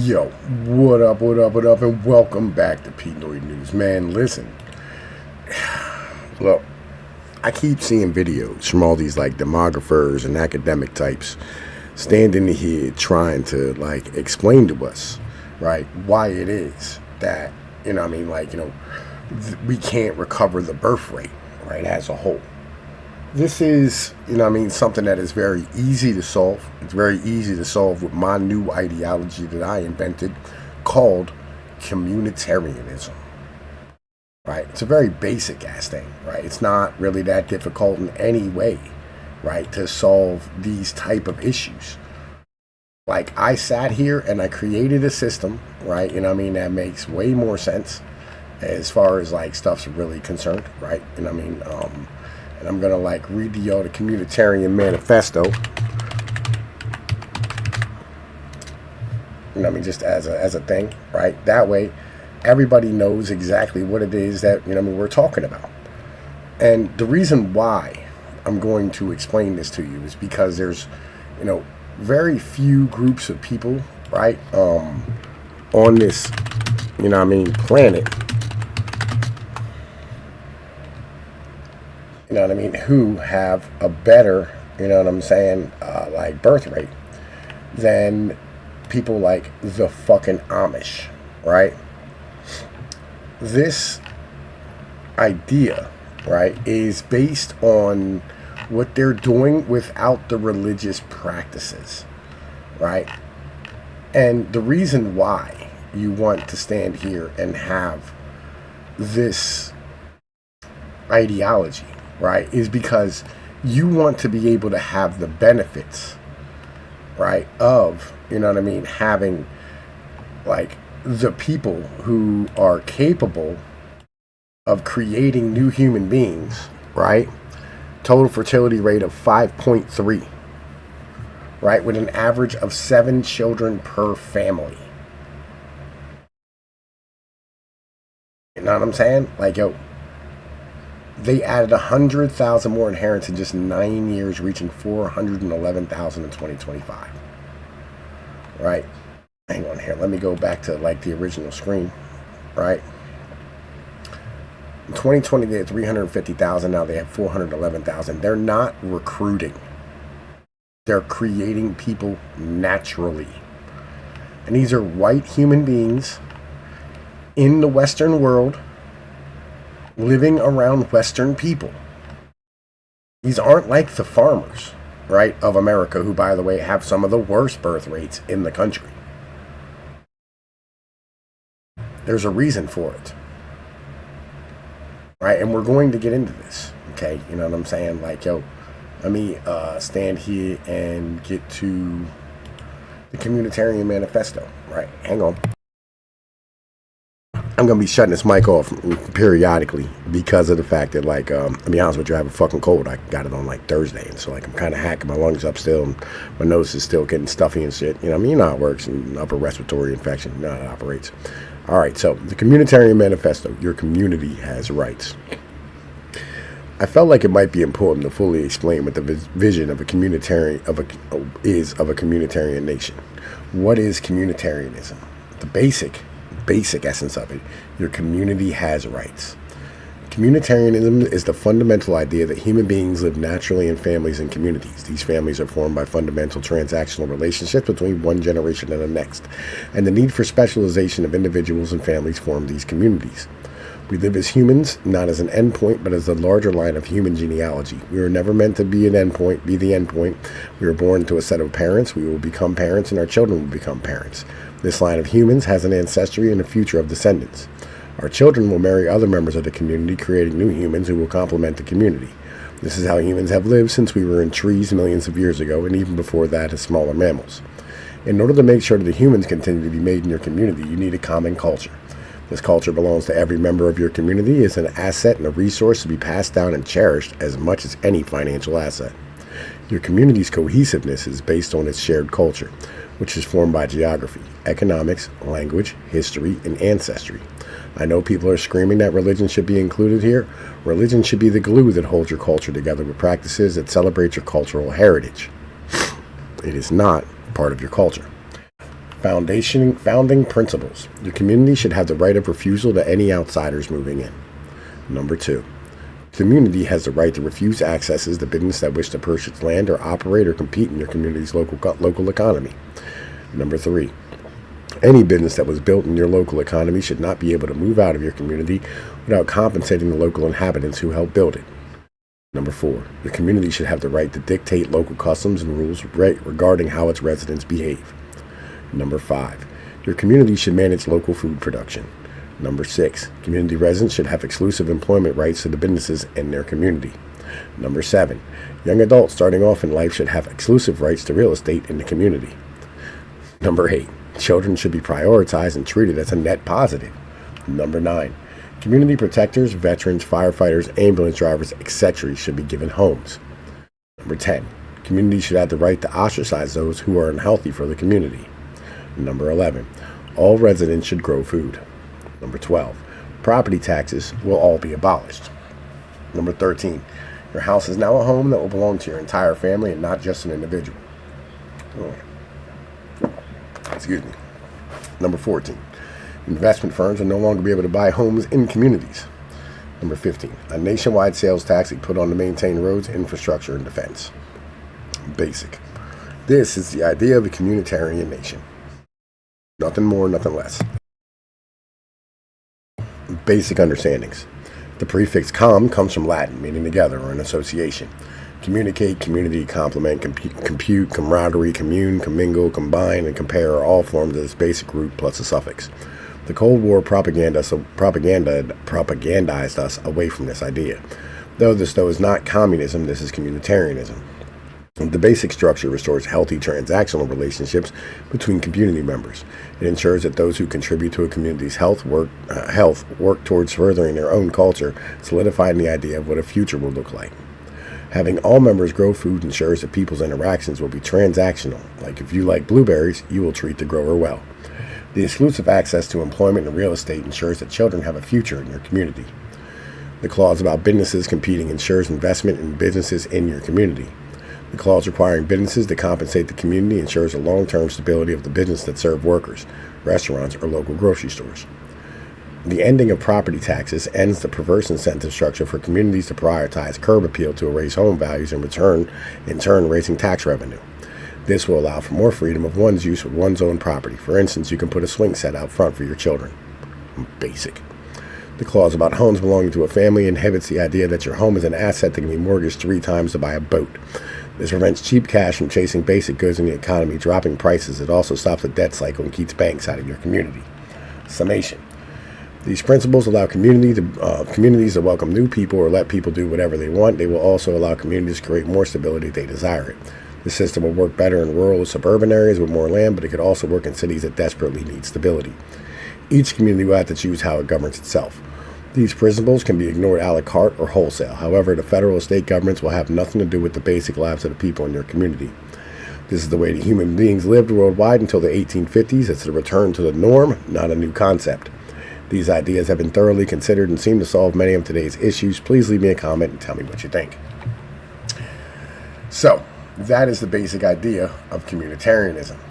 Yo, what up, what up, what up, and welcome back to Pnoid News. Man, listen, look, I keep seeing videos from all these like demographers and academic types standing here trying to like explain to us, right, why it is that, we can't recover the birth rate, right, as a whole. This is, something that is very easy to solve. It's very easy to solve with my new ideology that I invented called communitarianism, right? It's a very basic ass thing, right? It's not really that difficult in any way, right, to solve these type of issues. Like, I sat here and I created a system, right, that makes way more sense as far as like stuff's really concerned, right? And I'm gonna like read to y'all the Communitarian Manifesto. Just as a thing, right? That way, everybody knows exactly what it is that we're talking about. And the reason why I'm going to explain this to you is because there's, very few groups of people, right, on this, planet. Who have a better, like birth rate than people like the fucking Amish, right? This idea, right, is based on what they're doing without the religious practices, right? And the reason why you want to stand here and have this ideology, right, is because you want to be able to have the benefits, right, of, having like the people who are capable of creating new human beings, right? Total fertility rate of 5.3, right, with an average of 7 children per family. You know what I'm saying? Like, yo, they added 100,000 more inheritance in just 9 years, reaching 411,000 in 2025. Right? Hang on here. Let me go back to like the original screen. Right? In 2020, they had 350,000. Now they have 411,000. They're not recruiting. They're creating people naturally. And these are white human beings in the Western world, living around Western people. These aren't like the farmers, right, of America, who, by the way, have some of the worst birth rates in the country. There's a reason for it, right? And we're going to get into this, okay? You know what I'm saying? Like, yo, let me stand here and get to the Communitarian Manifesto, right? Hang on. I'm going to be shutting this mic off periodically because of the fact that, like, to be honest with you, I have a fucking cold. I got it on, like, Thursday. And so, like, I'm kind of hacking my lungs up still. And my nose is still getting stuffy and shit. You know how it works. And upper respiratory infection. You know how it operates. All right. So, the Communitarian Manifesto. Your community has rights. I felt like it might be important to fully explain what the vision of a communitarian, of a communitarian nation. What is communitarianism? The basic essence of it. Your community has rights. Communitarianism is the fundamental idea that human beings live naturally in families and communities. These families are formed by fundamental transactional relationships between one generation and the next, and the need for specialization of individuals and families form these communities. We live as humans, not as an endpoint, but as the larger line of human genealogy. We were never meant to be an endpoint, be the endpoint. We were born to a set of parents. We will become parents, and our children will become parents. This line of humans has an ancestry and a future of descendants. Our children will marry other members of the community, creating new humans who will complement the community. This is how humans have lived since we were in trees millions of years ago, and even before that as smaller mammals. In order to make sure that the humans continue to be made in your community, you need a common culture. This culture belongs to every member of your community, is an asset and a resource to be passed down and cherished as much as any financial asset. Your community's cohesiveness is based on its shared culture, which is formed by geography, economics, language, history, and ancestry. I know people are screaming that religion should be included here. Religion should be the glue that holds your culture together with practices that celebrate your cultural heritage. It is not part of your culture. Founding principles. Your community should have the right of refusal to any outsiders moving in. Number 2. Community has the right to refuse accesses to business that wish to purchase land or operate or compete in your community's local economy. Number 3. Any business that was built in your local economy should not be able to move out of your community without compensating the local inhabitants who helped build it. Number 4. Your community should have the right to dictate local customs and rules regarding how its residents behave. Number 5. Your community should manage local food production. Number 6. Community residents should have exclusive employment rights to the businesses in their community. Number 7. Young adults starting off in life should have exclusive rights to real estate in the community. Number 8. Children should be prioritized and treated as a net positive. Number 9. Community protectors, veterans, firefighters, ambulance drivers, etc. should be given homes. Number 10. Communities should have the right to ostracize those who are unhealthy for the community. Number 11. All residents should grow food. Number 12. Property taxes will all be abolished. Number 13. Your house is now a home that will belong to your entire family and not just an individual. Excuse me. Number 14. Investment firms will no longer be able to buy homes in communities. Number 15. A nationwide sales tax be put on to maintain roads, infrastructure, and defense. Basic. This is the idea of a communitarian nation. Nothing more, nothing less. Basic understandings. The prefix com comes from Latin, meaning together or in association. Communicate, community, complement, compute, camaraderie, commune, commingle, combine, and compare are all formed of this basic root plus a suffix. The Cold War propagandized us away from this idea. Though is not communism, this is communitarianism. The basic structure restores healthy transactional relationships between community members. It ensures that those who contribute to a community's health work towards furthering their own culture, solidifying the idea of what a future will look like. Having all members grow food ensures that people's interactions will be transactional. Like if you like blueberries, you will treat the grower well. The exclusive access to employment and real estate ensures that children have a future in your community. The clause about businesses competing ensures investment in businesses in your community. The clause requiring businesses to compensate the community ensures the long-term stability of the business that serve workers, restaurants, or local grocery stores. The ending of property taxes ends the perverse incentive structure for communities to prioritize curb appeal to erase home values and in turn raising tax revenue. This will allow for more freedom of one's use of one's own property. For instance, you can put a swing set out front for your children. Basic. The clause about homes belonging to a family inhibits the idea that your home is an asset that can be mortgaged 3 times to buy a boat. This prevents cheap cash from chasing basic goods in the economy, dropping prices. It also stops the debt cycle and keeps banks out of your community. Summation. These principles allow communities to welcome new people or let people do whatever they want. They will also allow communities to create more stability if they desire it. The system will work better in rural or suburban areas with more land, but it could also work in cities that desperately need stability. Each community will have to choose how it governs itself. These principles can be ignored a la carte or wholesale. However, the federal or state governments will have nothing to do with the basic lives of the people in your community. This is the way that human beings lived worldwide until the 1850s. It's a return to the norm, not a new concept. These ideas have been thoroughly considered and seem to solve many of today's issues. Please leave me a comment and tell me what you think. So, that is the basic idea of communitarianism.